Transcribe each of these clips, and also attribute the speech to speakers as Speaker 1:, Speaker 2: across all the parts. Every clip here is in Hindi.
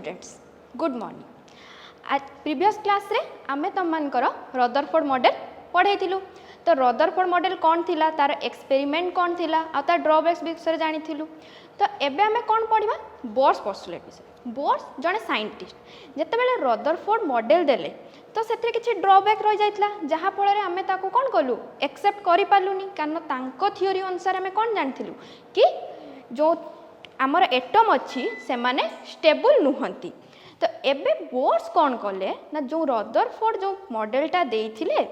Speaker 1: Students good morning. आज प्रीवियस क्लास रे आमे तमनकर रदरफोर्ड मॉडल पढ़ाई। तो रदरफोर्ड मॉडल कौन थिला, तार एक्सपेरिमेंट कौन थिला, आ तार ड्रॉबैक्स विषय जानी। तो एबे आमे कौन पढ़िबा, बोर्स पोस्टुलेट विषय। बोर्स जड़े साइंटिस्ट जेतेबेले रदरफोर्ड मॉडल देले तो से किसी ड्रॉबैक रही जाइतला, जहाँ फल आम ताको कौन कलु एक्सेप्ट करि पालुनी, कारण तांको थ्योरी अनुसार आमे कौन जानिथिलु कि जो आमर एटम अच्छी से माने स्टेबल नुहंती। तो एबे बोर्स कौन कले ना, जो रदरफोर्ड जो मॉडलटा देइथिले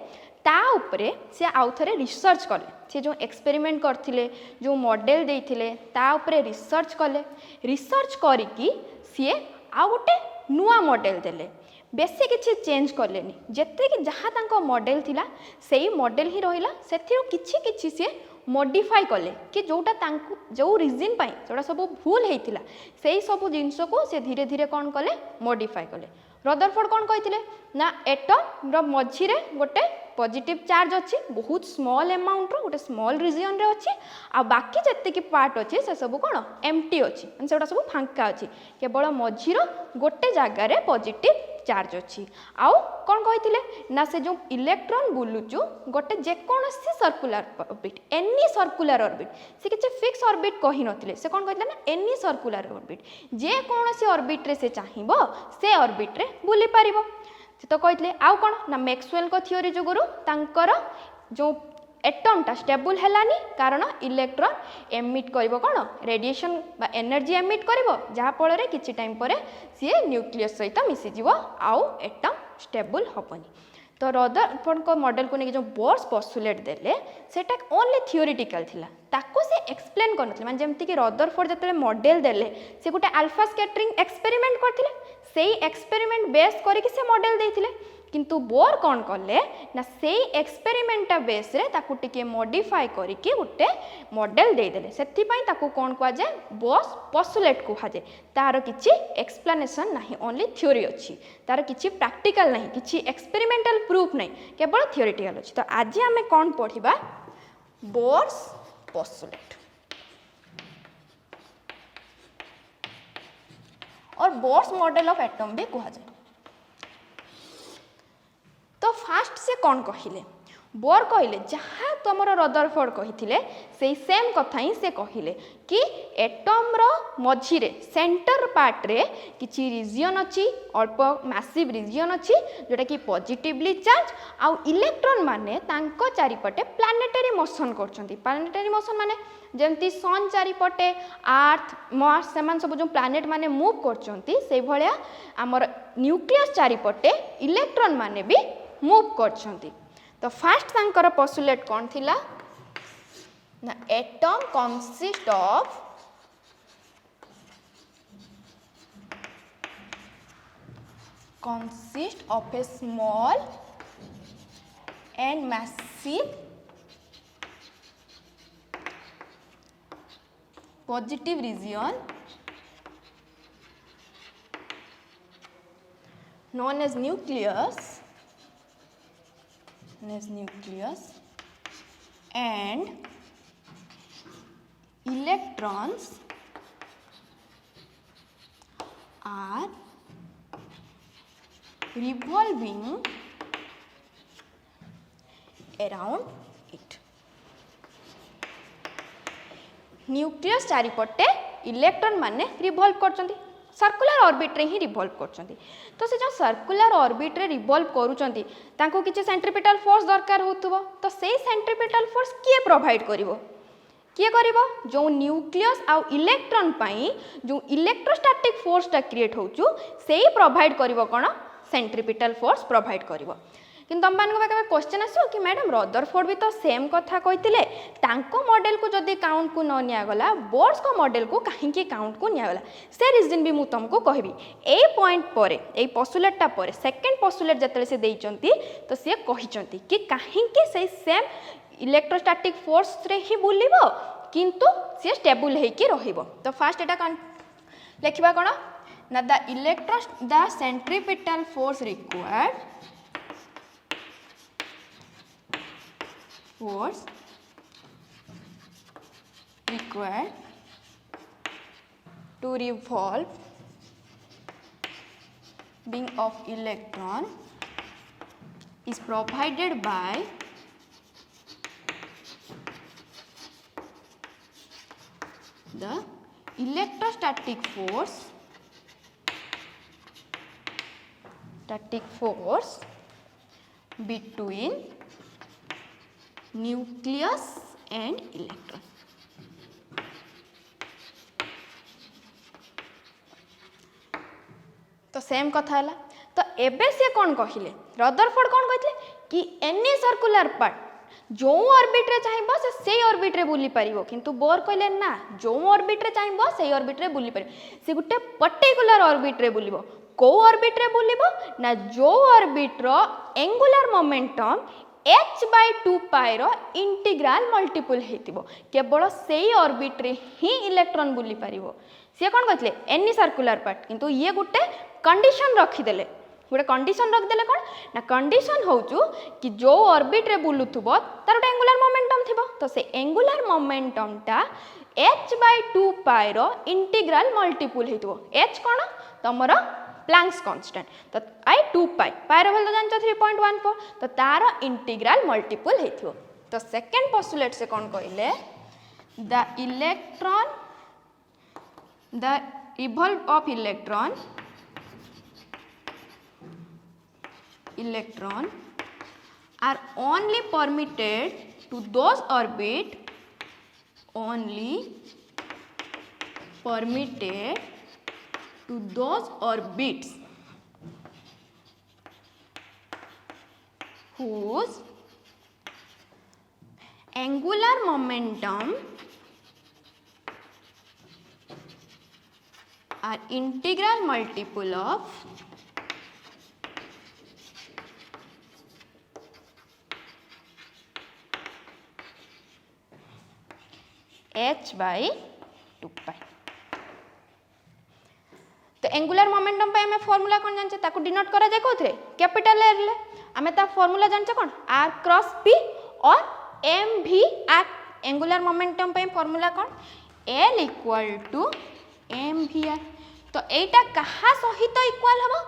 Speaker 1: ता उपरे से आउ थरे रिसर्च कले। से जो एक्सपेरिमेंट करथिले, जो मॉडल देइथिले ता उपरे रिसर्च कले। रिसर्च करिकी सी आउ गोटे नुआ मॉडल देले, बेसी किछि चेंज कलेनी। जेते कि जहाँ तांको मॉडल थिला सेही मॉडल ही रहिला, सेथिरो किछि किछि से मॉडिफाई कले कि जोटा तांको जो रीजन पाई जोटा सब भूल होइतिला सेही सब जिनस को से धीरे धीरे कौन कले मॉडिफाई कले। रदरफोर्ड कौन कहिथिले ना, एटम रो मझिरे गोटे पॉजिटिव चार्ज अच्छी, बहुत स्मॉल अमाउंट रो गोटे स्मॉल रीजन रे अच्छी, आ बाकी जत्ते की पार्ट अच्छी से सब कौन एम्प्टी अच्छी, से सब फांका अच्छी, केवल मझिर गोटे जगार रे पॉजिटिव चार्ज अच्छी। आउ कौन कहिथिले ना, से जो इलेक्ट्रॉन बुलुचु गोटे जेकोसी circular orbit, any circular orbit, से किसी फिक्स ऑर्बिट कहि नथिले, से कौन कहिथिले ना एनी सर्कुलर ऑर्बिट, जे कोनोसी ऑर्बिट रे से चाहिबो से ऑर्बिट रे बुली पारिबो। से तो कहिथिले आउ कौन ना, मैक्सवेल को थ्योरी जोगुरु तांकर जो एटमटा स्टेबल हेलानी, कारण इलेक्ट्रॉन एमिट करिवो कौन रेडिएशन बा एनर्जी एमिट करिवो, जहाँ फल रे किछि टाइम परे सी न्यूक्लियस सहित मिसी जीवो, आउ एटम स्टेबल हबनी। तो रदरफोर्ड को मॉडल को नहीं जो बोर्स पोस्टुलेट देले सेटा ओनली थ्योरेटिकल थिला, ताको से एक्सप्लेन करनथिले। माने जेमति कि रदरफोर्ड जतले मॉडल देले से गोटे अल्फा स्कैटरिंग एक्सपेरिमेंट करथिले, सेही एक्सपेरिमेंट बेस करिक से मॉडल देथिले। किंतु बोर कौन कले ना, से एक्सपेरिमेंटा बेस रे ताकू टिके मॉडिफाई करिके गोटे मॉडल दे देले, सेथि पई ताकू कौन कुआ जाय बोर्स पोस्टुलेट कुहा जाय। तार किछि एक्सप्लेनेशन नाही, ओनली थ्योरी अछि, तार किछि प्रैक्टिकल नाही, किछि एक्सपेरिमेंटल प्रूफ नाही, केवल थ्योरेटिकल अछि। तो आज आमे कौन पढ़िबा, बोर्स पोस्टुलेट और बोर्स मॉडल ऑफ एटम भी कुहा जाय। तो फास्ट से कौन कहिले, बोर कहिले जहाँ तुम रदरफोर्ड कही से सेम कथा ही से कहिले कि एटम रो मझिरे सेंटर पार्ट रे किछि रीजन अच्छी, अल्प मैसिव रीजन अच्छी जोटा कि पॉजिटिवली चार्ज, आउ इलेक्ट्रॉन माने तांको चारिपटे प्लानेटरी मोशन करछंती। प्लानेटरी मोशन माने जेमती सन चारिपटे अर्थ मार्स सेमान सब जो प्लानेट माने मूव करछंती, से भलिया हमर न्यूक्लियस चारिपटे इलेक्ट्रॉन माने भी मूव करछंती। तो फास्ट तांकर पोस्टुलेट कौन थिला ना, atom consist of a small and massive positive region known as nucleus and electrons are revolving around it। Nucleus चारिपटे इलेक्ट्रॉन माने रिवॉल्व करचंती, सर्कुलर ऑर्बिट रे ही रिवॉल्व करचंती। तो से जो सर्कुलर ऑर्बिट रे रिवॉल्व करूचंती तांको किछि सेंट्रीपिटल फोर्स दरकार होतबो, तो से सेंट्रीपिटल फोर्स किए प्रोवाइड करिवो, किए करिवो जो न्यूक्लियस आउ इलेक्ट्रॉन पाई जो इलेक्ट्रोस्टैटिक फोर्सटा क्रिएट होचु सेही प्रोवाइड करिवो कोन सेंट्रीपिटल फोर्स प्रोवाइड करिवो। किंतु तुम मान पाखे क्वेश्चन आसो कि मैडम रदरफोर्ड भी तो सेम कथा कहिथिले, तांको मॉडल को जदि काउंट को न निया गला, बोर्स को मॉडल को काहेकि काउंट को निया गला, से रीजन भी मु तुमको कहबी। ए पॉइंट परे ए पोस्टुलेटटा परे सेकंड पोस्टुलेट जतले से देइचंती तो से कहिचंती कि काहेकि से सेम इलेक्ट्रोस्टैटिक फोर्स रे ही बुलिबो किंतु से स्टेबल हेकि रहिबो। तो फास्ट एटा लिखिबा कोन ना, the centripetal force required to revolve being of electron is provided by the electrostatic force between nucleus and electron. तो सेम कथा है। तो एबे से कौन कहले रदरफोर्ड कौन कहले कि एनी सर्कुलर पार्ट जो ऑर्बिट रे चाहिबो से ऑर्बिट रे बुली परिबो, किंतु बोर कहले ना जो ऑर्बिट रे चाहिबो से ऑर्बिट रे बुली परिबो, से गुटे पर्टिकुलर ऑर्बिट रे बुलिबो। को ऑर्बिट रे बुलिबो ना जो ऑर्बिट रो एंगुलर मोमेंटम h/2 पाई रो इंटीग्रल मल्टीपल हेतिबो, केवल सेही ऑर्बिट रे ही इलेक्ट्रॉन बुली परिबो। से कौन कहले एनी सर्कुलर पार्ट, किंतु ये गुटे कंडीशन रखिदेले, गोटे कंडीशन रखिदेले कौन ना कंडीशन होचु कि जो ऑर्बिट रे बुलुथुबो तार गोटे एंगुलर मोमेंटम थिबो, तो से एंगुलर मोमेंटम टा h/2 पाई रो इंटीग्रल मल्टीपल हेतिबो। h कौन तमरो प्लैंक्स कांस्टेंट, तो आई 2 पाई पाई रो वैल्यू जानचो 3.14, तो तार इंटीग्रल मल्टीपल हेतिबो। तो सेकंड पोस्टुलेट से कौन कहले the revolve of electron are only permitted to those orbits whose angular momentum are integral multiple of h/2 pi. तो एंगुलर मोमेंटम पे हमें फार्मूला कौन जानचे ताको डिनोट करा जाय कोथरे कैपिटल r ले, हमें ता फार्मूला जानचे कौन r क्रॉस p और mv r। एंगुलर मोमेंटम पे फार्मूला कौन l इक्वल टू mvr। तो एटा कहा सहित इक्वल हबो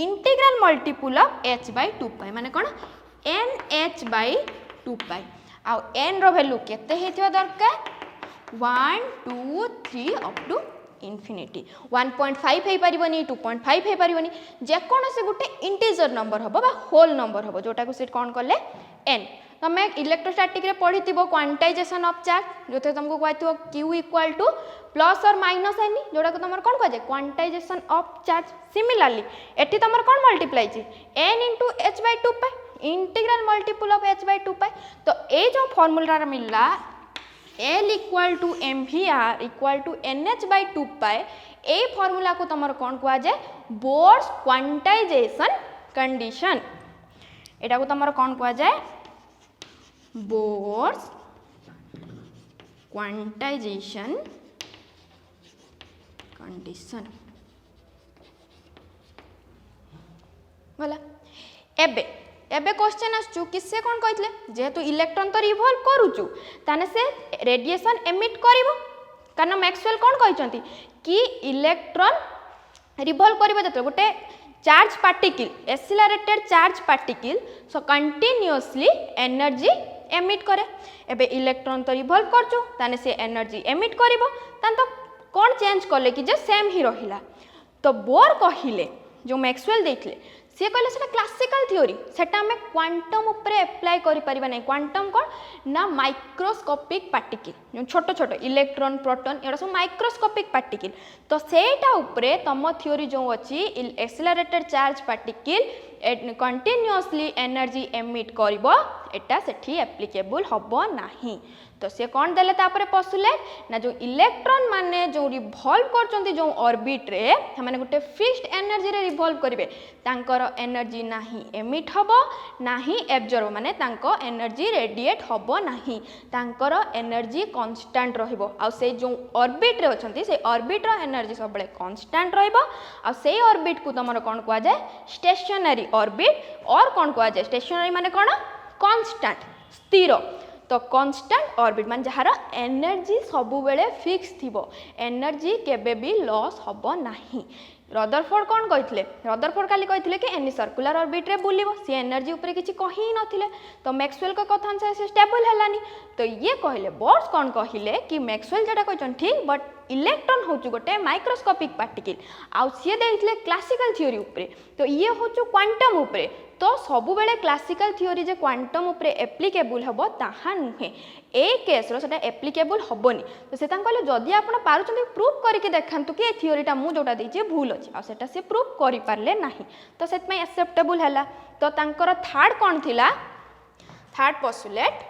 Speaker 1: इंटीग्रल मल्टीपल ऑफ h/2 पाई, माने कौन nh/2 पाई। आ n रो वैल्यू केते हेथिबा दरकार 1 2 3 अप टू इनफिनिटी। 1.5 हे परिबनी 2.5 हे परिबनी, जे कोन से गुटे इंटीजर नंबर हबो बा होल नंबर हबो, जोटा को से कोन करले n। तमे इलेक्ट्रोस्टैटिक रे पढिथिबो क्वांटाइजेशन ऑफ चार्ज, जोथे तुमको कहथिबो q इक्वल टू प्लस और माइनस n, जोटा को तमर कोन कहजे क्वांटाइजेशन ऑफ चार्ज। सिमिलरली एठी तमर कोन मल्टीप्लाई जे n into h/2 pi integral multiple of h/2 pi. तो ए जो फार्मूला मिलला L equal to mvr equal to nh/2 pi, ए फार्मूला को तमर कोन कहआ जाय बोर्स क्वांटाइजेशन कंडीशन। एटा को तमर कोन कहआ जाय बोर्स क्वांटाइजेशन कंडीशन। बोला एबे एबे क्वेश्चन आसचु किसे कोन कहतले जेहेतु इलेक्ट्रॉन तो रिवॉल्व करूचु ताने से रेडिएशन एमिट करिवो, कारण मैक्सवेल कोन कहचंती कि इलेक्ट्रॉन रिवॉल्व करिवो जते गोटे charge particle accelerated charge particle so continuously energy emit करे। एबे इलेक्ट्रॉन तो रिवॉल्व करचु ताने से एनर्जी एमिट करिवो, तान तो कोन चेंज करले कि जे सेम ही रहिला। तो बोर कहिले जो मैक्सवेल देखले सी कहले सेटा क्लासिकल थ्योरी, सेटा हमें क्वांटम उपरे अप्लाई करि परिबा नै। क्वांटम कोन ना माइक्रोस्कोपिक पार्टिकल, जो छोटो छोटो इलेक्ट्रॉन प्रोटॉन एड़ा सब माइक्रोस्कोपिक पार्टिकल। तो सेटा उपरे तम थ्योरी जो अछि accelerated charge particle continuously energy emit करिवो, एटा सेठी एप्लीकेबल हबो नाही। तो से कौन देले तापरे पोस्टुलेट ना जो इलेक्ट्रॉन माने जो रिवॉल्व करचंती जो ऑर्बिट रे माने गुटे फिक्स्ड एनर्जी रे रिवॉल्व करिवे, तांकर एनर्जी नाही एमिट हबो नाही एब्जॉर्ब, माने तांको एनर्जी रेडिएट हबो नाही, तांकर एनर्जी कांस्टेंट रहिबो। आ से जो ऑर्बिट रे अछंती से ऑर्बिट रो एनर्जी सबले कांस्टेंट रहिबो। आ से ऑर्बिट को तमरो कोन कहआ जाय स्टेशनरी ऑर्बिट, और कोन कहआ जाय स्टेशनरी माने कोन कांस्टेंट स्थिर। तो कांस्टेंट ऑर्बिट मान जहार एनर्जी सबु बेले फिक्स थिबो, एनर्जी केबे भी लॉस हबो नाही। रदरफोर्ड कौन कहते रदरफोर्ड खाली कहते कि एनी सर्कुलर ऑर्बिट रे बुलिबो सी एनर्जी ऊपर किसी कही ही नथिले तो मैक्सवेल का कथा अनुसार से स्टेबल हेलानी तो ये कहले बोर्ड्स कौन कहले कि मैक्सवेल जेटा कहछन ठीक बट इलेक्ट्रॉन होचु गोटे माइक्रोस्कोपिक पार्टिकल आउ सी देइथिले क्लासिकल थ्योरी ऊपर तो ये होचु क्वांटम ऊपर तो सबु बेले क्लासिकल थ्योरी जे क्वांटम ऊपर एप्लीकेबल हबो ताहा नुहे ए केस रो सेटा एप्लीकेबल हबोनी तो सेता कहले जदि आपण पारुचंदी प्रूफ करके देखांतु कि ए थ्योरीटा मु जोटा देइचे भूल अछि आ सेटा से प्रूफ करि पारले नाही तो सेत में एक्सेप्टेबल हैला तो तांकर थर्ड कोन थिला थर्ड पोस्टुलेट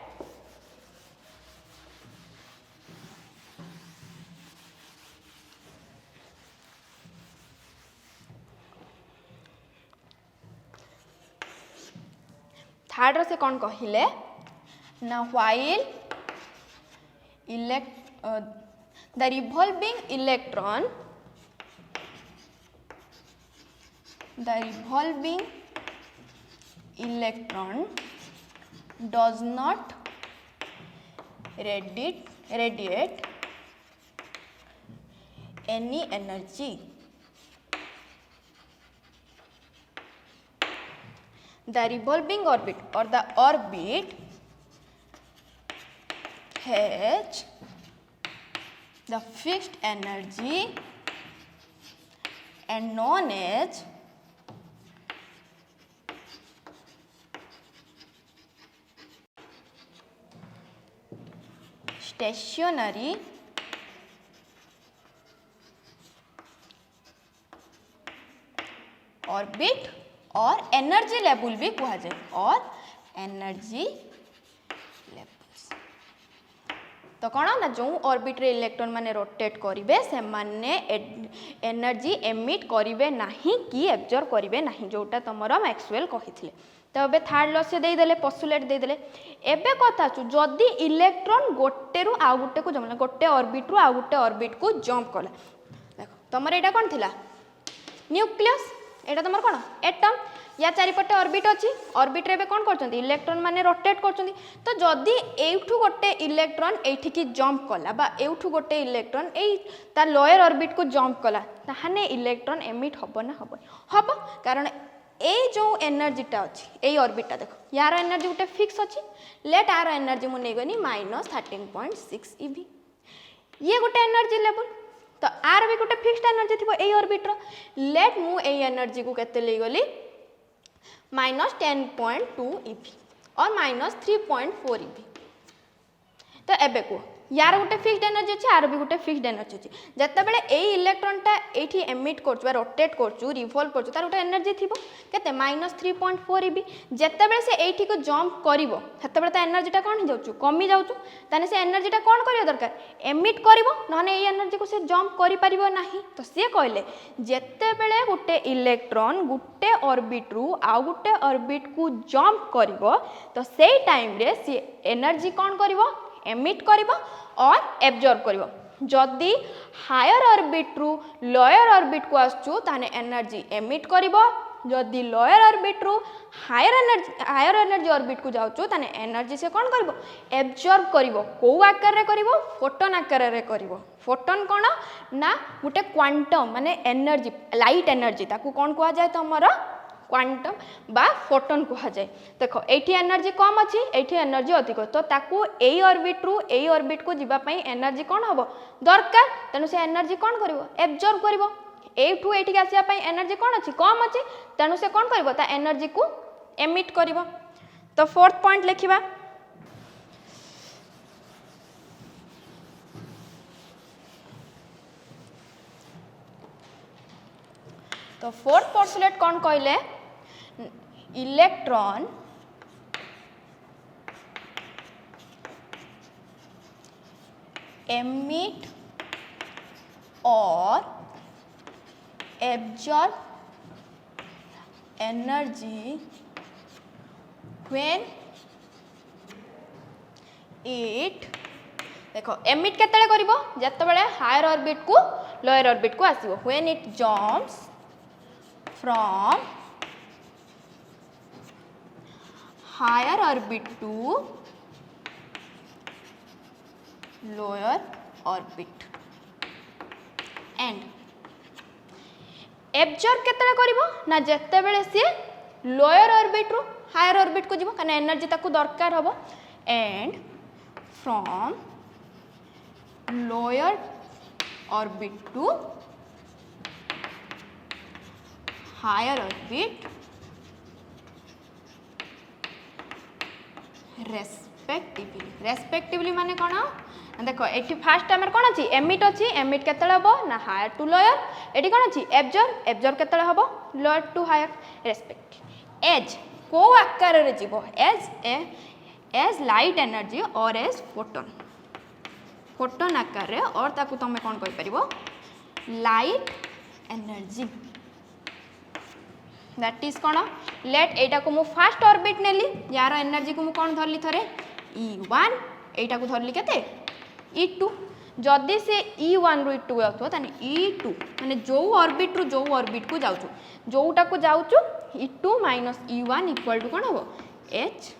Speaker 1: थर्ड से कौन कहले ना while the revolving electron does not radiate any energy. The revolving orbit or the orbit has the fixed energy and known as stationary orbit और एनर्जी लेवल भी कहा जाए और एनर्जी लेवल्स तो कौन ना जो ऑर्बिट रे इलेक्ट्रॉन माने रोटेट करिवे से माने एनर्जी एमिट करिवे नाही कि एब्जॉर्ब करिवे नाही जोटा तमरो मैक्सवेल कहिथिले तो एबे थर्ड लॉ से दे देले पोस्टुलेट दे देले एबे कथा छु जदी इलेक्ट्रॉन गोटे रु आ गोटे को जमला गोटे ऑर्बिट रु आ गोटे ऑर्बिट को जंप कला देखो तमर एटा कोन थिला न्यूक्लियस एटा तमर कोन एटम या चारिपटे ऑर्बिट अछि ऑर्बिट रे बे कोन करचंती इलेक्ट्रॉन माने रोटेट करचंती तो जदी एठू गोटे इलेक्ट्रॉन एठी की जंप कला बा एठू गोटे इलेक्ट्रॉन एई ता लोअर ऑर्बिट को जंप कला ताहाने इलेक्ट्रॉन एमिट हबो ना हबो कारण ए जो एनर्जीटा अछि एई ऑर्बिटटा देखो यार एनर्जी गोटे फिक्स अछि लेट आर एनर्जी मु नै गनी -13.6 eV ये गोटे एनर्जी लेवल तो आर भी गोटे फिक्स्ड एनर्जी थिबो एई ऑर्बिट रो लेट मु एई एनर्जी को केते ले गली -10.2 eV और -3.4 eV तो एबे को यार गोटे फिक्स्ड एनर्जी अछि आर भी गोटे फिक्स्ड एनर्जी अछि जत्ते बेले ए इलेक्ट्रॉनटा एठी एमिट करछु रोटेट करछु रिवॉल्व करछु तार गोटे एनर्जी थिबो केते -3.4 eV जत्ते बेले से एठी को जंप करिवो हत्ते बेले ता एनर्जीटा कोन हो जाउछु कमी जाउछु ताने से एनर्जीटा कोन करियो दरकार एमिट करिवो नने ए एनर्जी को से जंप करि परिबो नाही तो से कहले जत्ते बेले गोटे इलेक्ट्रॉन गोटे ऑर्बिट रु आ गोटे ऑर्बिट को जंप करिवो तो सेई टाइम रे से एनर्जी कोन करिवो एमिट करिवो और एब्जॉर्ब करिवो जदि हायर ऑर्बिट रु लोअर ऑर्बिट को आसचु ताने एनर्जी एमिट करिवो जदि लोअर ऑर्बिट रु हायर एनर्जी ऑर्बिट को जाउचु ताने एनर्जी से कोन करिवो एब्जॉर्ब करिवो को आकार रे करिवो फोटोन आकार रे करिवो फोटोन कोन ना गुटे क्वांटम माने एनर्जी लाइट एनर्जी ताकू कोन कहा जाय तमरो क्वांटम बा फोटोन कहा जाए देखो एठी एनर्जी कम अछि एठी एनर्जी अधिक तो ताकू एई ऑर्बिट रु एई ऑर्बिट को जिबा पई एनर्जी कोन हबो दरकार तनु से एनर्जी कोन करिवो एब्जॉर्ब करिवो एठू एठी के आसिया पई एनर्जी कोन अछि कम अछि तनु से कोन करिवो ता एनर्जी को एमिट करिवो तो फोर्थ पॉइंट लिखिबा तो फोर्थ पोस्टुलेट कौन कहले इलेक्ट्रॉन एमिट और एब्जॉर्ब एनर्जी व्हेन इट देखो एमिट केतले करिवो जत्ते बेले हायर ऑर्बिट को लोअर ऑर्बिट को आसीबो when it jumps from higher orbit to lower orbit and absorb केतले करिवो ना जत्ते बेले सी लोअर ऑर्बिट रु हायर ऑर्बिट को जीवो कने एनर्जी ताकू दरकार हबो and from lower orbit to higher orbit respectively माने कोन देखो एठी फास्ट टाइम कोन अछि एमिट केतले हबो ना हायर टू लोअर एठी कोन अछि एब्जॉर्ब केतले हबो lower to higher respect as को आकार रे जीवो एज लाइट एनर्जी और एज फोटोन आकार रे और ताकू तमे कोन कहि परिबो लाइट एनर्जी दैट इज कोन लेट एटा को मु फास्ट ऑर्बिट नेली यार एनर्जी को मु कोन धरली थरे E1 एटा को धरली केते E2 जदि से E1 रु E2 आउथो ताने E2 माने जो ऑर्बिट रु जो ऑर्बिट को जाउछु जोटा को जाउछु E2 E1 इक्वल टू कोन हो h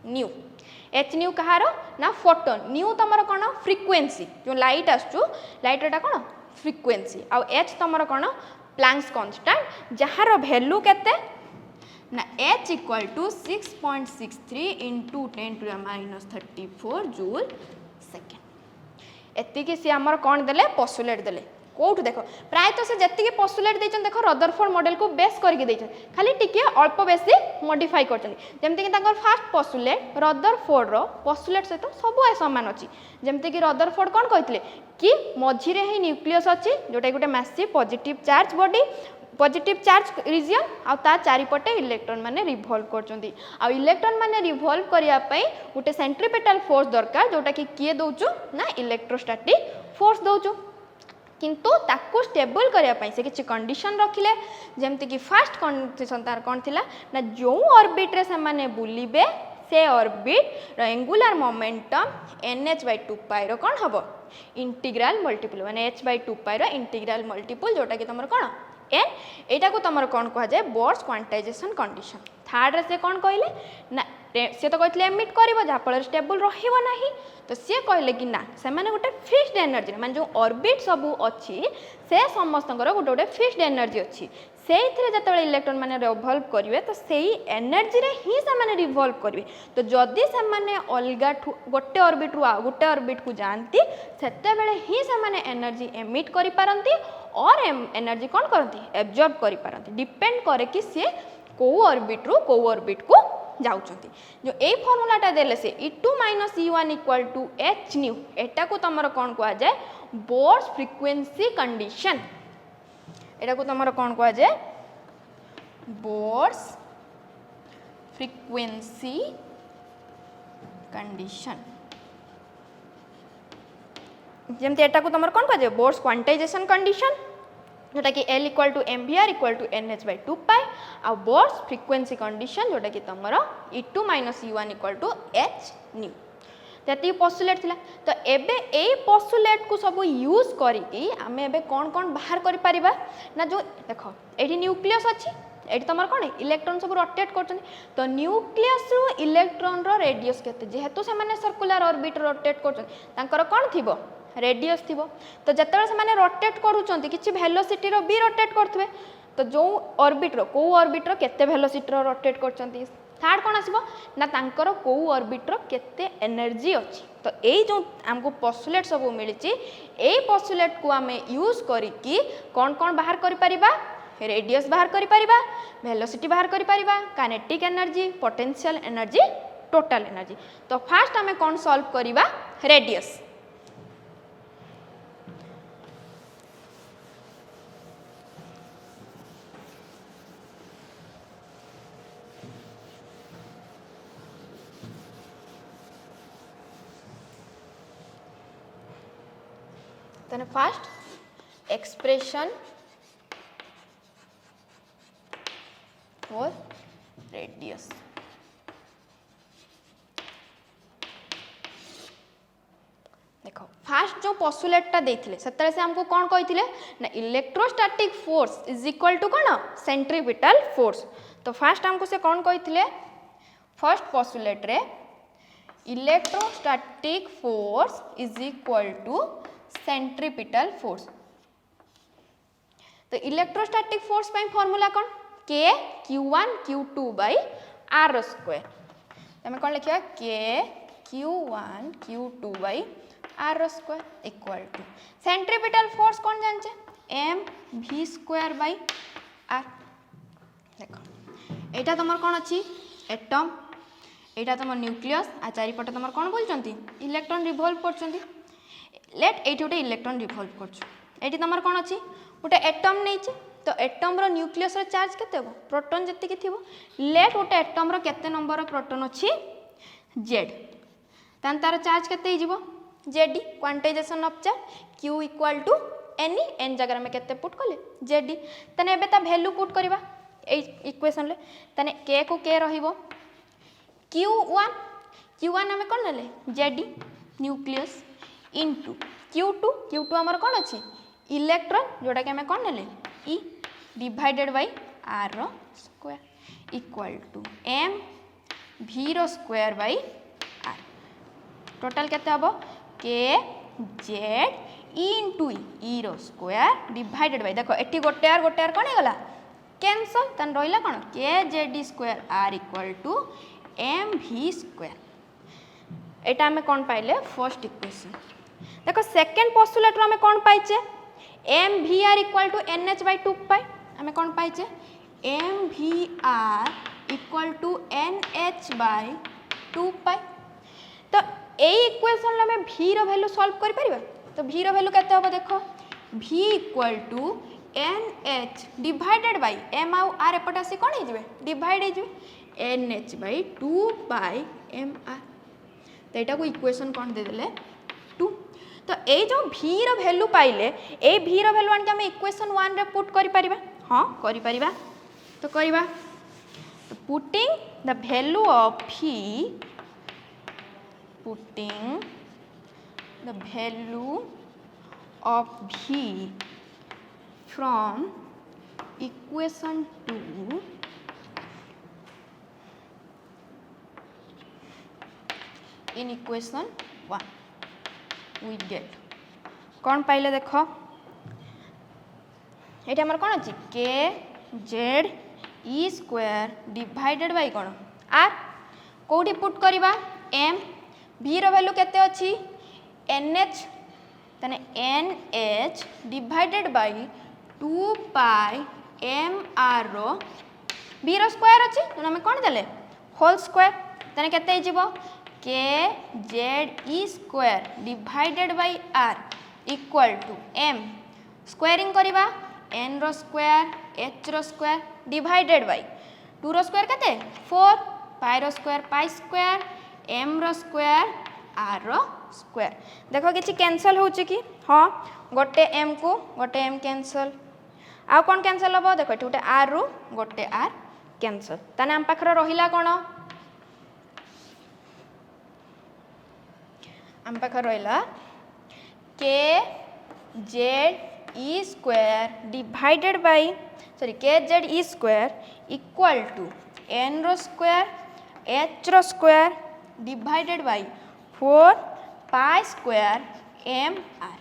Speaker 1: न्यू कहारो ना फोटोन न्यू तमरो कोन फ्रीक्वेंसी जो लाइट आसछु लाइट एटा कोन फ्रीक्वेंसी आ h तमरो कोन प्लैंक्स कांस्टेंट जहार वैल्यू केते ना h equal to 6.63 into 10 to the -34 joule second एतिकी सी हमर कोन देले पोस्टुलेट देले कोठ देखो प्राय तो से जत्ती के पोस्टुलेट देचन देखो रदरफोर्ड मॉडल को बेस करके देचन खाली टिके अल्प बेसी मॉडिफाई करचन जेमते कि ताकर फर्स्ट पोस्टुलेट रदरफोर्ड रो पोस्टुलेट से तो सब समान अछि जेमते कि रदरफोर्ड कोन कहितले कि मझी रे ही न्यूक्लियस अछि जोटा गोटे massive positive charge body positive charge region आ ता चारिपटे इलेक्ट्रॉन माने रिवॉल्व करचंदी आ इलेक्ट्रॉन माने रिवॉल्व करिया पई गोटे सेंट्रीपिटल फोर्स दरकार जोटा कि किए दोचु ना इलेक्ट्रोस्टैटिक फोर्स दोचु किंतु ताकू स्टेबल करिया पई से किछि कंडीशन रखिले जेमति कि फर्स्ट कंडीशन तार कोन थिला ना जो ऑर्बिट रे से माने बुलिबे से ऑर्बिट रो एंगुलर मोमेंटम nh/2 पाई रो कोन हबो इंटीग्रल मल्टीपल माने h/2 पाई रो इंटीग्रल मल्टीपल जोटा कि तमर कोन एन एटा को तमर कोन कहा जाय बोर्स क्वांटाइजेशन कंडीशन थर्ड रे से कोन कहले ना से तो कहले एमिट करिवो जा फल स्टेबल रहिवो नाही तो से कहले कि ना से माने गोटे फिक्स्ड एनर्जी माने जो ऑर्बिट सब अछि से समस्तंकर गोटे गोटे फिक्स्ड एनर्जी अछि सेइथरे जतबे इलेक्ट्रॉन माने रिवॉल्व करिवे तो सेही एनर्जी रे ही से माने रिवॉल्व करिवे तो जदी से माने अलगा गोटे ऑर्बिट रु गोटे ऑर्बिट को जानती सेते बेले ही से माने एनर्जी एमिट करि पारंती और एनर्जी कौन करती एब्जॉर्ब करि पारंती डिपेंड करे कि से को ऑर्बिट रु को ऑर्बिट को जाउचंती जो ए फार्मूलाटा देले से E2 E1 equal to h new एटा को तमरो कोन कहा जाय बोर्स फ्रीक्वेंसी कंडीशन एटा को तमरो कोन कहा जाय बोर्स फ्रीक्वेंसी कंडीशन जेमते एटा को तमर कोन कहा जाय बोर्स क्वांटाइजेशन कंडीशन जोटा कि L equal to mvr equal to nh/2 pi आ बोर्स फ्रीक्वेंसी कंडीशन जोटा कि तमर E2 E1 equal to h nu जति पोस्टुलेट थिला तो एबे ए पोस्टुलेट को सब यूज करिकि आमे एबे कोन कोन बाहर करि परिबा ना जो देखो एठी न्यूक्लियस अछि एठी तमर कोन इलेक्ट्रॉन सब रोटेट करछन तो न्यूक्लियस रु इलेक्ट्रॉन रो रेडियस केते जेहेतु से माने सर्कुलर ऑर्बिट रोटेट करछन तांकर कोन थिबो रेडियस थिबो तो जतबे से माने रोटेट करूचंती किछि वेलोसिटी रो भी रोटेट करथबे तो जो ऑर्बिट रो को ऑर्बिट रो केते वेलोसिटी रो रोटेट करचंती थर्ड कोन आसीबो ना तांकर को ऑर्बिट रो केते एनर्जी अछि तो एई जो हमको पोस्टुलेट सब मिलिछि एई पोस्टुलेट को हमें यूज करिकि कोन कोन बाहर करि परिबा रेडियस बाहर करि परिबा वेलोसिटी बाहर करि परिबा kinetic energy potential energy total energy तो फर्स्ट हमें कोन सॉल्व करिबा radius then first expression for radius देखो फास्ट जो पोस्टुलेट टा देथिले सेतरे से हमको कोन कहिथिले ना electrostatic force is equal to कोन सेंट्रीपिटल फोर्स तो फास्ट हमको से कोन कहिथिले फर्स्ट पोस्टुलेट रे electrostatic force is equal to centripetal force तो इलेक्ट्रोस्टैटिक फोर्स पाई फॉर्मूला कौन के Q1 Q2 by r square तमें कौन लिखा k Q1 Q2 by r square equal to centripetal force कौन जानचे m v square by r देख एटा तुम कौन अच्छी एटम एटा तुम न्यूक्लियस आ चारिपटे तुम कौन बोलते इलेक्ट्रॉन रिवॉल्व कर लेट ये गोटे इलेक्ट्रॉन रिवॉल्व कर तुम कौन अच्छी गोटे एटम नहीं तो एटम रो न्यूक्लियस रो चार्ज केते हो प्रोटॉन जति थी लेट गोटे एटम रो केते नंबर प्रोटॉन अच्छी जेड तान तार चार्ज केते हो जेडी quantization of charge q equal to n n जगह में केते पुट कले जेडी तने एबे ता वैल्यू पुट करबा ए इक्वेशन ले तने के को के रहिबो Q1 हमें कौन नेले जेडी न्यूक्लियस इनटू Q2 हमर कौन अच्छी इलेक्ट्रॉन जोटा कि हमें कौन नेले ई डिवाइडेड बाय आर रो square equal to m v रो स्क्वायर बाय आर टोटल केते हबो के जेड इनटू ई रो स्क्वायर डिवाइडेड बाय देखो एठी गोटे आर कौन हे गला कैंसल तन रहिला कौन k Z square r equal to m v square एटा हमें कौन पाइले फर्स्ट इक्वेशन देखो सेकंड पोस्टुलेट रो हमें कौन पाइचे m v r equal to n h by 2 pi हमें कौन पाइचे m v r equal to n h by 2 pi तो यही इक्वेशन हमें भी रो वैल्यू सॉल्व कर परिबा तो भी रो वैल्यू केते होबो देखो v equal to n h divided by m r एपट आसी कौन हो डिवाइड हो n h by 2 pi m r तो यहाँ को इक्वेशन कौन देदेले 2 तो ये जो भी रो वैल्यू पाइले ए भी रो वैल्यू आन के इक्वेशन 1 रे पुट करि परिबा हां करि परिबा तो करिबा तो पुटिंग द वैल्यू ऑफ भी पुटिंग द वैल्यू ऑफ भी from equation 2 in equation 1 we get कौन पाइले देखो ये हमर कौन अच्छी k Z e square divided by कौन आर कौटी पुट करवा एम भी रो वैल्यू केते अच्छी एन एच तने n h divided by 2 pi m r रो बी रो स्क्वायर अच्छी तो हमें कौन देले होल स्क्वायर तने केते हिजिबो k Z e square divided by r equal to m squaring करवा एन रो स्क्वायर एच रो स्क्वायर डिवाइडेड बाई 2 रो स्क्वायर केते 4 पाई रो स्क्वायर एम रो स्क्वायर आर रो स्क्वायर देखो किछि कैंसल होउछि कि हां गोटे एम को गोटे एम कैंसल आ कौन कैंसल हम देखो ये गोटे आर रु गोटे आर कैंसल ताने आम पाखर रहिला कौन आम पाखर रहिला k Z e square divided by sorry k Z e square equal to n रो स्क्वायर एच रो square divided by 4 pi square m r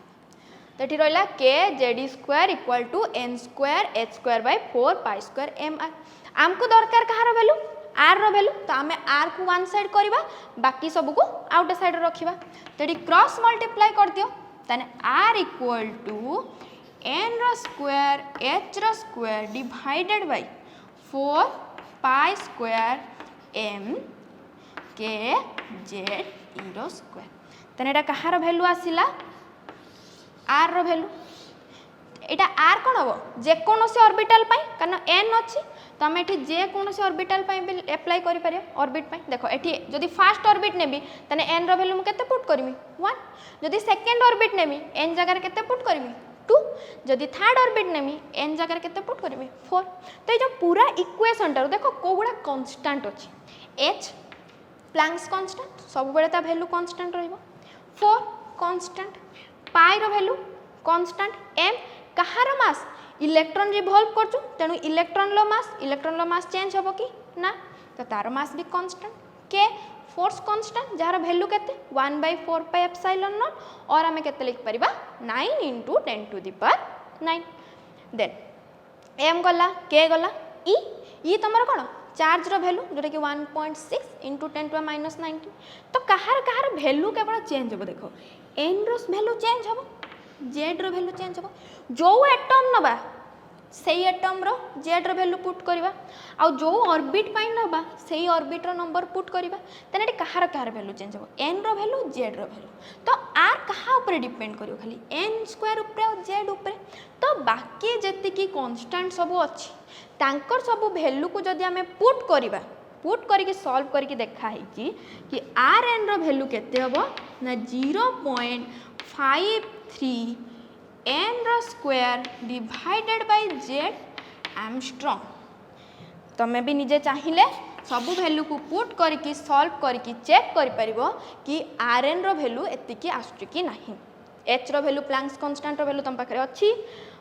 Speaker 1: तो ये रहा k Z square equal to n square h square by 4 pi square m r आमको दरकार कहार वैल्यू आर रो वैल्यू तो आम आर को वन साइड करवा बाकी सब को आउट साइड रखा तो ये क्रॉस मल्टीप्लाई कर दियो ताने आर इक्वल टू एन रो स्क्वायर एच रो square divided by 4 pi square m k Z e रो स्क्वायर ताने एटा कहार वैल्यू आसिला आर रो वैल्यू एटा आर कौन हम जेकोसी ऑर्बिटल कारण एन अच्छी तो आम ये जेकोसी ऑर्बिटल एप्लाई कर ऑर्बिट देखो ये जदि फास्ट ऑर्बिट नेबी ताने एन रो वैल्यू मुझे पुट करमी 1 जदि सेकेंड ऑर्बिट नेबी एन जगह केते पुट करमी 2 जदि थर्ड ऑर्बिट नेमी एन जगह केते पुट करमी 4 तो ये पूरा इक्वेशन टार देखो कोगुड़ा कांस्टेंट अच्छी एच प्लैंक्स कांस्टेंट सब बेले ता वैल्यू कांस्टेंट रहिबो 4 कांस्टेंट पाई रो वैल्यू कांस्टेंट एम कहार मास इलेक्ट्रॉन रिवॉल्व करछु तेणु इलेक्ट्रॉन लो मास चेंज होबो कि ना तो तार मास भी कांस्टेंट के फोर्स कांस्टेंट जार वैल्यू केते 1/4 पाई एप्सिलॉन नॉट और हमें केते लिख परिबा 9 × 10⁹ देन एम गला के गला ई तुम कौन चार्ज भैल्यू जोटा कि 1.6 इंटू 10⁻⁻19 तो कहार भैल्यू केवल चेंज हो देख एन भैल्यू चेंज हम जेड भैल्यू चेंज हम जो एटम नवा से एटम जेड भैल्यू पुट करवा आ जो ऑर्बिट नवा से ऑर्बिट नंबर पुट करवा तेना कहार भैल्यू चेंज हो एन भैल्यू जेड भैल्यू तो आर कहा ऊपर डिपेंड करियो खाली एन स्क्वायर ऊपर और जेड ऊपर तो बाकी जेतिकी कांस्टेंट सब अच्छी तांकर सब भैल्यू को जदि आमे पुट करवा पुट करके सॉल्व करके देखा है कि आर एन भैल्यू केते हबो ना 0.53 n square divided by z angstrom तमें भी निजे चाहिए सबू भैल्यू को पुट करके सॉल्व करके चेक कर परिबो कि आर एन भैल्यू एतिकी आसुची कि नहीं H value Planck's constant value तुम पाखे अच्छी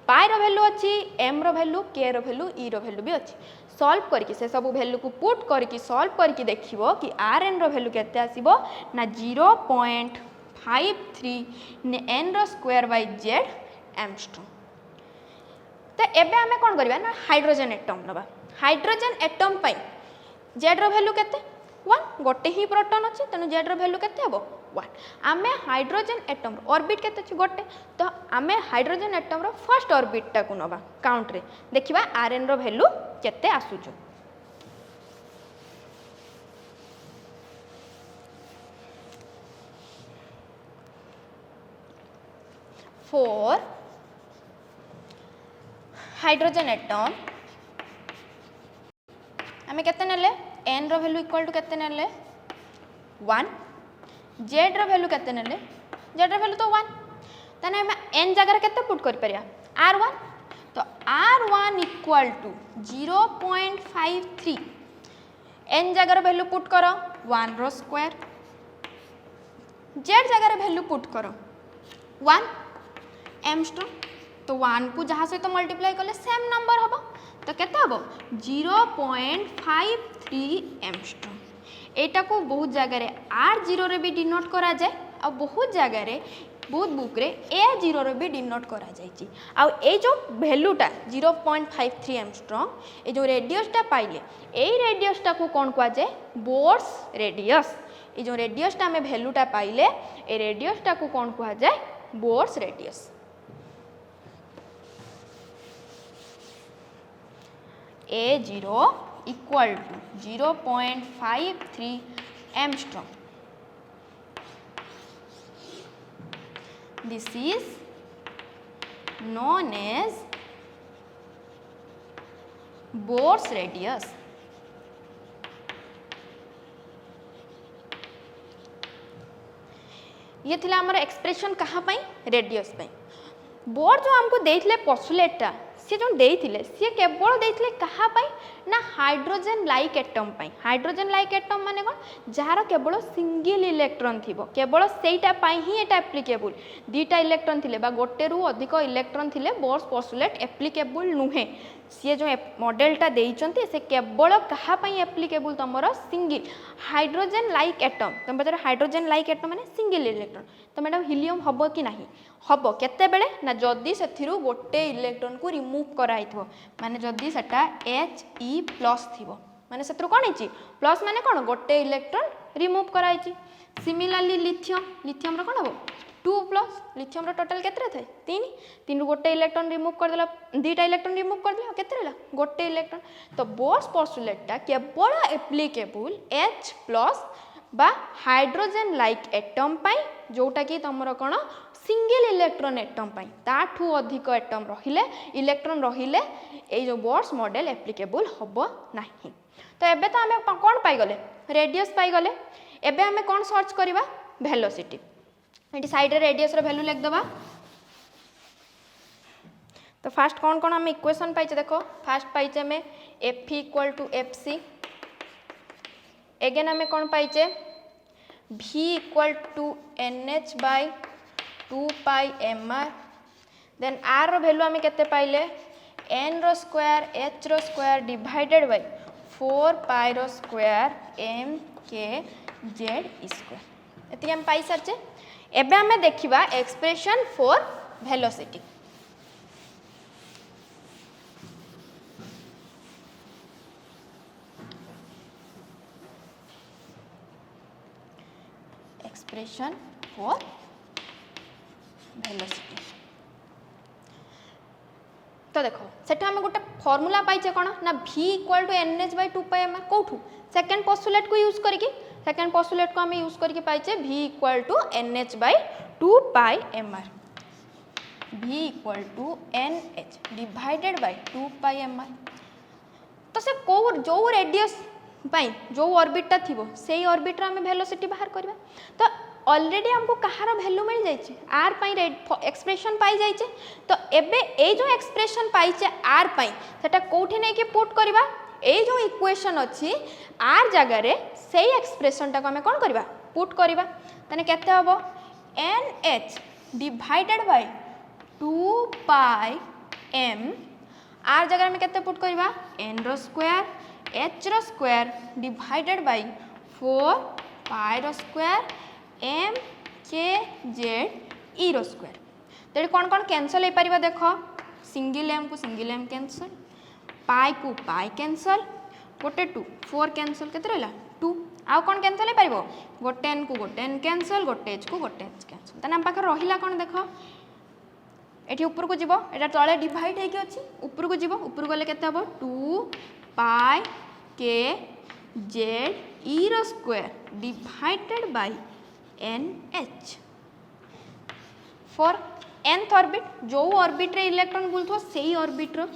Speaker 1: पाई भैल्यू अच्छी एम भैल्यू के भैल्यू ई भैल्यू भी अच्छी सॉल्व करके से सब भैल्यू को पुट करके सॉल्व करके देखिबो कि आर एन भैल्यू केते आसीबो ना 0.53 n square by z angstrom तो एबे आमे कोन करबा ना हाइड्रोजन एटम नबा हाइड्रोजन एटम पाई जेड भैल्यू केते 1 गोटे ही प्रोटॉन अच्छी तेणु जेड भैल्यू केते हबो 1 आमे हाइड्रोजन एटम ऑर्बिट केते अछि गोटे तो आमे hydrogen atom row first orbit टा को नबा काउंट रे देखिबा आरएन रो भैल्यू केते आसुचो फोर हाइड्रोजन एटम आमे केते नेले एन रो भैल्यू इक्वल टू केते नेले 1 जेड रो भैल्यू केते नेले जेड रो भैल्यू तो 1 तने हम एन जगह केते पुट कर परिया r1 तो r1 इक्वल टू 0.53 एन जगह भैल्यू पुट करो 1 रो स्क्वायर जेड जगह भैल्यू पुट करो 1 एमस्ट्रॉन्ग तो 1 को जहाँ सहित मल्टीप्लाई कले सेम नंबर हम तो केते हम 0.53 एमस्ट्रॉन्ग एटा को बहुत जगह r0 रे भी डिनोट करा जाए आ बहुत जगह बहुत बुक रे a0 रे भी डिनोट करा जाइछि आ ए जो वैल्यूटा 0.53 एमस्ट्रॉन्ग ए जो रेडियसटा पाइले ए रेडियसटा को कोन कहा जाए बोर्स रेडियस ए जो रेडियसटा में वैल्यूटा पाइले ए रेडियसटा को कोन कहा जाए Bohr's radius A0 equal to 0.53 Armstrong. This is known as Bohr's radius. ये थिला हमर एक्सप्रेशन कहाँ पाई रेडियस पाई बोर जो हमको देइथिले पोस्टुलेटटा सी जो देइथिले सी केवल देइथिले कहाँ पाई ना हाइड्रोजन लाइक एटम पाई हाइड्रोजन लाइक एटम माने कोन जार केवल सिंगल इलेक्ट्रॉन थिबो केवल सेटा पाई ही एटा एप्लीकेबल दुईटा इलेक्ट्रॉन थिले बा गोटे रु अधिक इलेक्ट्रॉन थिले बोर्स पोस्टुलेट एप्लीकेबल नुहे सी जो मॉडलटा देइचंती से केवल कहाँ पाई एप्लीकेबल तमरो सिंगल हाइड्रोजन लाइक एटम तुम पचार हाइड्रोजन लाइक एटम माने सिंगल इलेक्ट्रॉन तो मैडम हीलियम हबो कि नाही हबो केते बेले ना जदी सेथिरु गोटे इलेक्ट्रॉन को रिमूव कराइथो माने जदी सेटा He+ थिबो माने सेथरु कोन हिची प्लस माने कोन गोटे इलेक्ट्रॉन रिमूव कराइची सिमिलरली लिथियम रो कोन हबो 2+ लिथियम रो टोटल केते थाए 3 रु गोटे इलेक्ट्रॉन रिमूव कर देला दुईटा इलेक्ट्रॉन रिमूव कर देला केते रहला गोटे इलेक्ट्रॉन तो बोर्स पोस्टुलेटटा केवल एप्लीकेबल H+ बा हाइड्रोजन लाइक एटम पाई जोटा कि तमरो कोन सिंगल इलेक्ट्रॉन एटम पाई ताठू अधिक एटम रहिले इलेक्ट्रॉन रहिले ए जो बोर्स मॉडल एप्लीकेबल हबो नाही तो एबे तो हमें कोन पाई गले रेडियस पाई गले एबे हमें कोन सर्च करबा वेलोसिटी एटी साइड रे रेडियस रो वैल्यू लिख दबा तो फास्ट कोन हम इक्वेशन पाइचे देखो फास्ट पाइचे हमें F = FC अगेन हमें कौन पाइचे V = NH/2πmr देन R रो वैल्यू हमें केते पाइले N रो स्क्वायर H रो स्क्वायर डिवाइडेड बाय 4π रो स्क्वायर mkz स्क्वायर एति हम पाई सरचे एबे हमें देखिबा expression for velocity expression for velocity. तो देखो सेटा हम गोटे फॉर्मूला पाइचे कौन ना v equal to NH by 2πmr कौटू सेकेंड पोस्टुलेट को यूज करके सेकेंड पोस्टुलेट को हम यूज करके पाइचे v equal to NH by 2πmr v equal to NH divided by 2πmr। तो से को जो रेडियस पाई जो ऑर्बिटा थिबो सेही ऑर्बिट रे हम वेलोसिटी बाहर करबा। तो ऑलरेडी हमको कहार वैल्यू मिल जाइए आर पाई एक्सप्रेशन पाई जाइए। तो एबे ए जो एक्सप्रेशन पाइचे आर पाई सेटा कोठी नै कि पुट करबा ए जो इक्वेशन अछि आर जगह रे सेही एक्सप्रेशन टा को हम कोन करबा पुट करबा। तने केते हबो NH divided bye 2πm are जगह में केते पुट करबा n रो स्क्वायर h रो स्क्वायर डिवाइडेड बाय 4π रो square m k z e रो स्क्वायर। तो कौन कौन कैंसल हो पार देख सिंगल m को सिंगल m कैंसल पाई को पाई कैंसल गोटे 2 4 कैंसल केते रहला 2 आउ कौन कैंसल हो पार गोटे n को गोटे n कैंसल गोटे h को गोटे h कैंसल। तने हम पाखर रहिला कौन देख एठी ऊपर को जीवो एटा तळे डिवाइड हे के अछि ऊपर को जीवो ऊपर गले केते हबो 2π k z e रो square divided by NH for nth orbit जो ऑर्बिट रे इलेक्ट्रॉन बुलथो सेही ऑर्बिट रो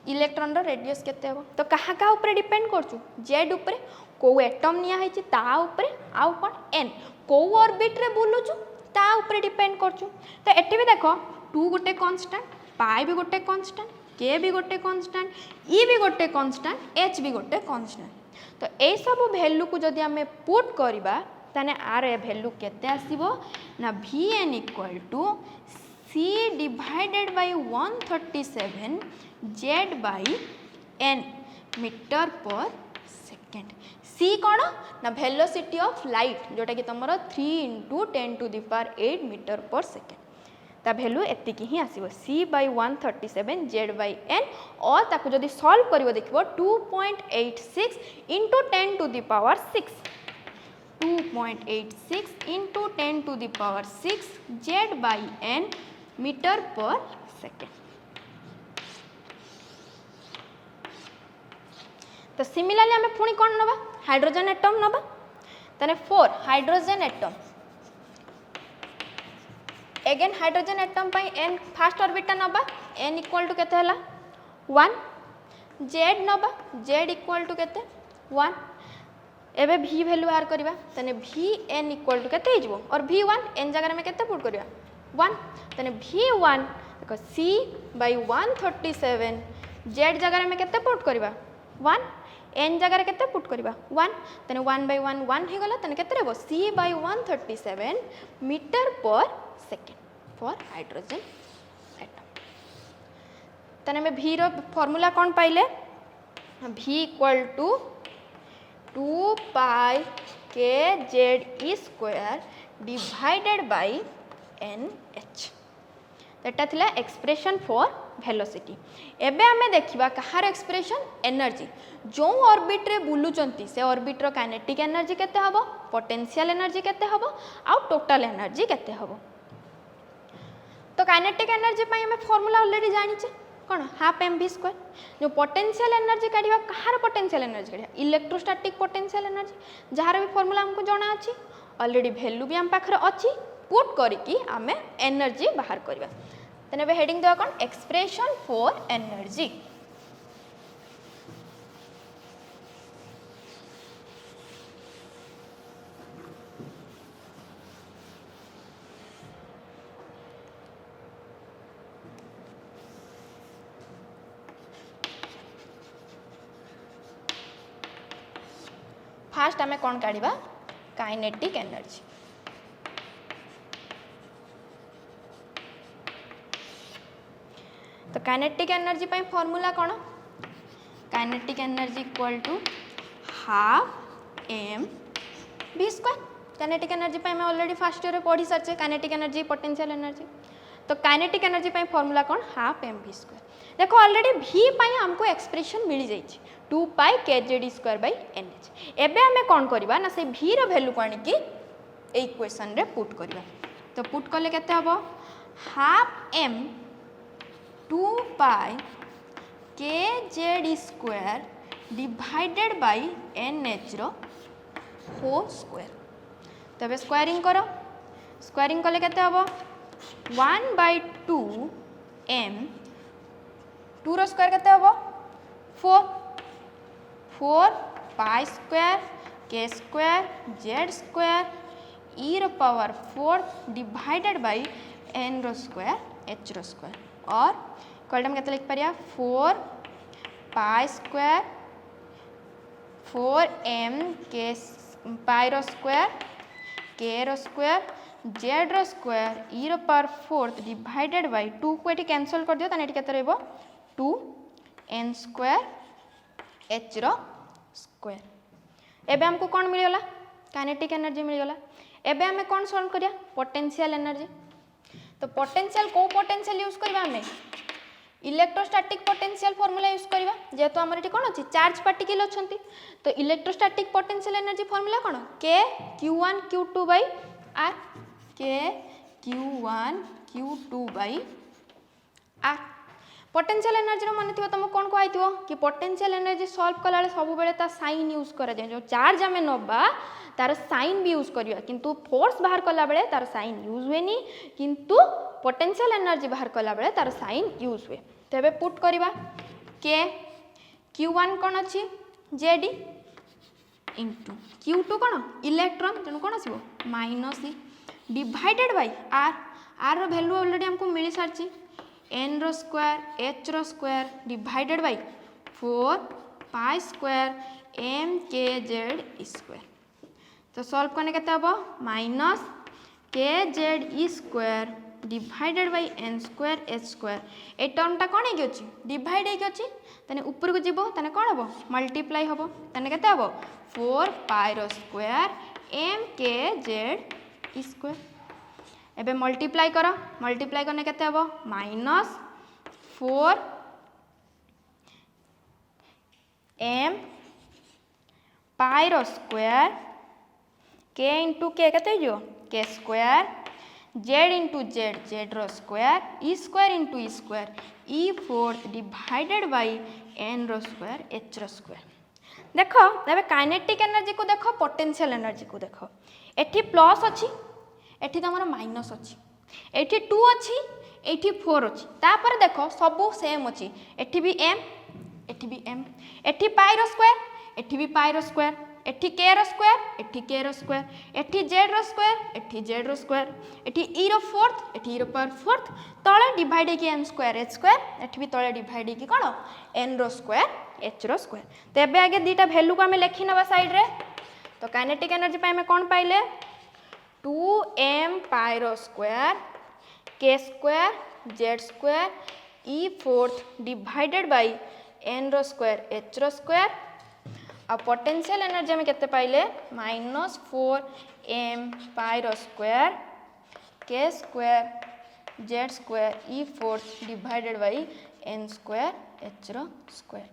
Speaker 1: इलेक्ट्रॉन रो रेडियस केते हबो। तो कहा का ऊपर डिपेंड करछु z ऊपर को एटम निया है ता ऊपर आउ कोन n को ऑर्बिट रे बुलुछु ता ऊपर डिपेंड करछु। तो एठी भी देखो 2 गोटे कांस्टेंट पाई भी गोटे कांस्टेंट k भी गोटे कांस्टेंट e भी गोटे कांस्टेंट h भी गोटे कांस्टेंट। तो ए सब वैल्यू को जदी हमें पुट करबा ताने आर वैल्यू केते आसीबो ना Vn equal to c divided by 137 z bye n metre per second. c कौन ना वेलोसिटी ऑफ लाइट जोटा कि तुम 3 × 10⁸ मीटर पर सेकेंड ता वैल्यू एतिकी ही आसीबो c बाय 137 z बाय n और ताको जदी सॉल्व करिवो देखिबो 2.86 × 10⁶ 2.86 × 10⁶ z by n metre per second. तो सिमिलरली हमें पुणी कौन नबा हाइड्रोजन एटम नबा तने 4 hydrogen atom again hydrogen atom पाई n फर्स्ट ऑर्बिट नबा n इक्वल टू केते हला 1 z नबा z इक्वल टू केते 1 एबे v वैल्यू बाहर करबा तने Vn इक्वल टू केते हिजबो और V1 n जगह में केते पुट करबा 1 तने V1 देखो c by 137 z जगह में केते पुट करबा 1 n जगह केते पुट करबा 1 तने 1 by 1 1 हे गला तने केते रहबो c by 137 metre per second for hydrogen atom. तने में v रो फार्मूला कौन पाइले v equal to 2π k z e square divided by NH एटा थिला एक्सप्रेशन फॉर वेलोसिटी। एबे हमें देखिबा कहार एक्सप्रेशन एनर्जी जो ऑर्बिट रे बुलुचंती से ऑर्बिट रो काइनेटिक एनर्जी केते हबो पोटेंशियल एनर्जी केते हबो आ टोटल एनर्जी केते हबो। तो काइनेटिक एनर्जी पई हमें फार्मूला ऑलरेडी जानि छे कौन हाफ mv² जो पोटेंशियल एनर्जी काढ़ा कहार पोटेंशियल एनर्जी काढ़ा इलेक्ट्रोस्टैटिक पोटेंशियल एनर्जी जार भी फार्मूला हमको जना अच्छी ऑलरेडी वैल्यू भी हम पाखरे अच्छी पुट करिकी आमे एनर्जी बाहर करबा। तने हेडिंग देवा कौन एक्सप्रेशन फॉर एनर्जी। फास्ट आमे कौन काढ़ा काइनेटिक एनर्जी। तो काइनेटिक एनर्जी पाई फार्मूला कौन kinetic energy equal to half mv²। Kinetic energy पाई मैं ऑलरेडी फर्स्ट ईयर पढ़ी सारी काइनेटिक एनर्जी पोटेंशियल एनर्जी। तो काइनेटिक एनर्जी पाई फार्मूला कौन हाफ mv²। देखो ऑलरेडी v पाई हमको एक्सप्रेशन मिल जाइए 2π kz² by nh। एबे हमें कौन करबा ना से v रो वैल्यू को आनी कि इक्वेशन रे पुट करवा तो पुट कले केते हबो half m 2 pi k z square divided by nh रो होल स्क्वायर तबे स्क्वायरिंग करो स्क्वायरिंग कले केते हबो 1/2 m 2 रो स्क्वायर केते हबो 4 pi square k square z square e रो पावर 4 डिवाइडेड बाय n रो स्क्वायर h रो स्क्वायर और कॉलम केते लिख परिया 4 pi square 4m k pi रो स्क्वायर k रो स्क्वायर z रो स्क्वायर e रो पावर 4 डिवाइडेड बाय 2 को एटी कैंसिल कर दियो तने एटी केते रहबो 2 n स्क्वायर h रो स्क्वायर एबे हमको कोन मिल गला काइनेटिक एनर्जी मिल गला एबे हमें कोन सॉल्व करिया पोटेंशियल एनर्जी तो पोटेंशियल को पोटेंशियल यूज करबा हमें इलेक्ट्रोस्टैटिक पोटेंशियल फार्मूला यूज करबा जेतो हमर एटी कोन अछि चार्ज पार्टिकल अछंती तो electrostatic potential energy formula cone k q1 q2 by r k q1 q2 by r potential energy रो माने थिबो तुम कोन को आइथिबो कि पोटेंशियल एनर्जी सॉल्व कला बेले सब बेले ता साइन यूज करा जाय जो चार्ज हमें नबा तार साइन भी यूज करिया किंतु फोर्स बाहर कला बेले तार साइन यूज हुएनी किंतु पोटेंशियल एनर्जी बाहर कला बेले तार साइन यूज हुए तबे पुट करबा k q1 कोन अछि zd इनटू q2 कोन इलेक्ट्रॉन तेनु कोन आसीबो -e divided by r r रो वैल्यू ऑलरेडी हमको मिली सारची n रो स्क्वायर h रो square divided by 4 pi square m k z square तो सॉल्व करने केते हबो minus k z square divided by n square h square ए टर्म ता कोन हेगी अछि डिवाइड हेगी अछि तने ऊपर को जीवो तने कोन हबो मल्टीप्लाई हबो तने केते हबो 4 पाई रो square m k z square एबे मल्टीप्लाई करो मल्टीप्लाई करने केते हबो -4 m पाई रो स्क्वायर k इंटू k केते जो k square z into z रो square e square into e square e fourth divided by n रो स्क्वायर h रो स्क्वायर देखो तबे काइनेटिक एनर्जी को देखो पोटेंशियल एनर्जी को देखो एठी प्लस अछि एठी तमरो माइनस अछि एठी 2 अछि एठी 4 अछि तापर देखो सब सेम अछि एठी भी m एठी पाई रो स्क्वायर एठी भी पाई रो स्क्वायर एठी k रो स्क्वायर एठी k रो स्क्वायर एठी z रो स्क्वायर एठी z रो स्क्वायर एठी e रो फोर्थ एठी e रो पावर फोर्थ तळे डिवाइड की m स्क्वायर h स्क्वायर एठी भी तळे डिवाइड की कोन n रो स्क्वायर h रो स्क्वायर तेबे आगे दीटा वैल्यू को हमें लिखि नबा साइड रे तो काइनेटिक एनर्जी पे हमें कोन पाइले 2m पाई रो square k square z square e fourth divided by n रो स्क्वायर h रो स्क्वायर आ पोटेंशियल एनर्जी में केते पाइले -4m पाई रो square k square z square e fourth divided by n square h रो स्क्वायर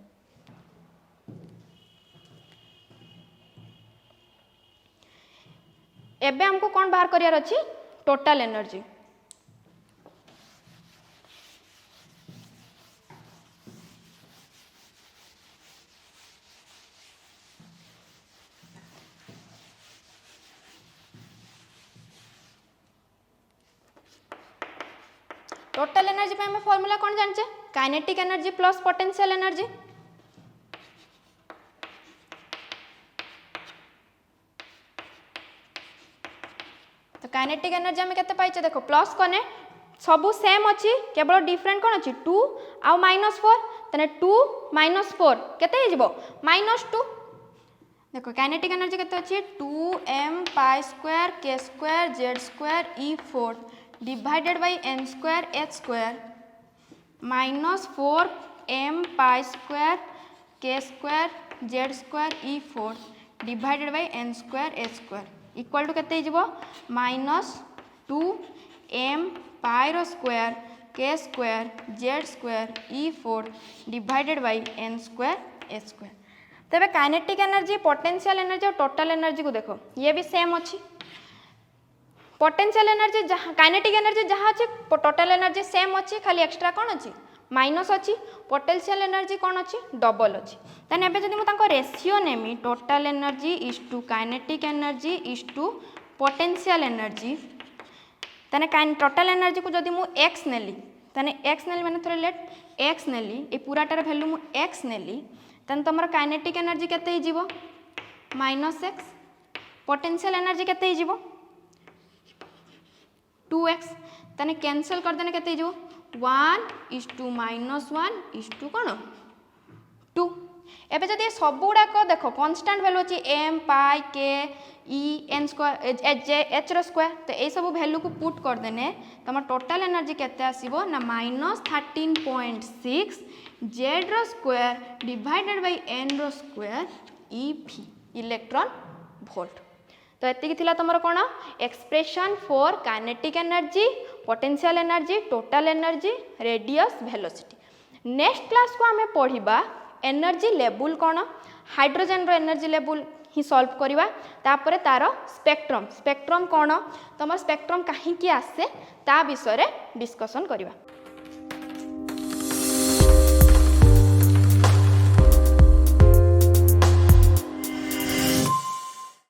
Speaker 1: एबे हमको कौन बाहर करियार अछि टोटल एनर्जी टोटल एनर्जी पे हमें फार्मूला कौन जानचे kinetic energy plus potential energy तो काइनेटिक एनर्जी हमें केते पाइचे देखो प्लस कने सबु सेम अछि केवल डिफरेंट कोन अछि 2 आ -4 तने 2 -4 केते हे जिवो -2 देखो काइनेटिक एनर्जी केते अछि 2m pi square k square z square e fourth divided by n square h square -4m pi square k square z square e fourth divided by n square h square equal to केते हिजबो -2m पाई रो square k square z square e fourth divided by n square h square तबे काइनेटिक एनर्जी पोटेंशियल एनर्जी और टोटल एनर्जी को देखो ये भी सेम अछि पोटेंशियल एनर्जी जहाँ काइनेटिक एनर्जी जहाँ अच्छी टोटल एनर्जी सेम अच्छी खाली एक्सट्रा कौन अच्छी माइनस अच्छी पोटेंशियल एनर्जी कौन अच्छी डबल अच्छी ताने एबे जदि मु रेशियो नेमी total energy is to kinetic energy is to potential energy ताने टोटल एनर्जी को जदि मु एक्स नेली ताने एक्स नेली माने थोड़े लेट एक्स नेली ए पूराटार भैल्यू मु एक्स नेली ताने तुमर काइनेटिक एनर्जी केते ही जीवो माइनस एक्स पोटेंशियल एनर्जी केते ही जीवो 2x ताने कैंसल कर देने केते जो 1:-1 1 कौन 2 एबे जदि सब गुड़ाक देख कांस्टेंट वैल्यू अच्छी m पाई k e n square h रो स्क्वायर तो ये सब वैल्यू को पुट कर देने तुम टोटल एनर्जी केते आसीबो ना -13.6 z रो स्क्वायर डिवाइडेड बाय n रो स्क्वायर ev इलेक्ट्रॉन वोल्ट तो एतिकी थिला तुमर कोन expression for kinetic energy potential energy total energy radius velocity next class को आमे पढ़िबा एनर्जी लेवल कोन हाइड्रोजन रो एनर्जी लेवल ही सॉल्व करिबा तापरे तार स्पेक्ट्रम कोन तुम स्पेक्ट्रम काहे की आसे ता विषय रे डिस्कशन करिबा।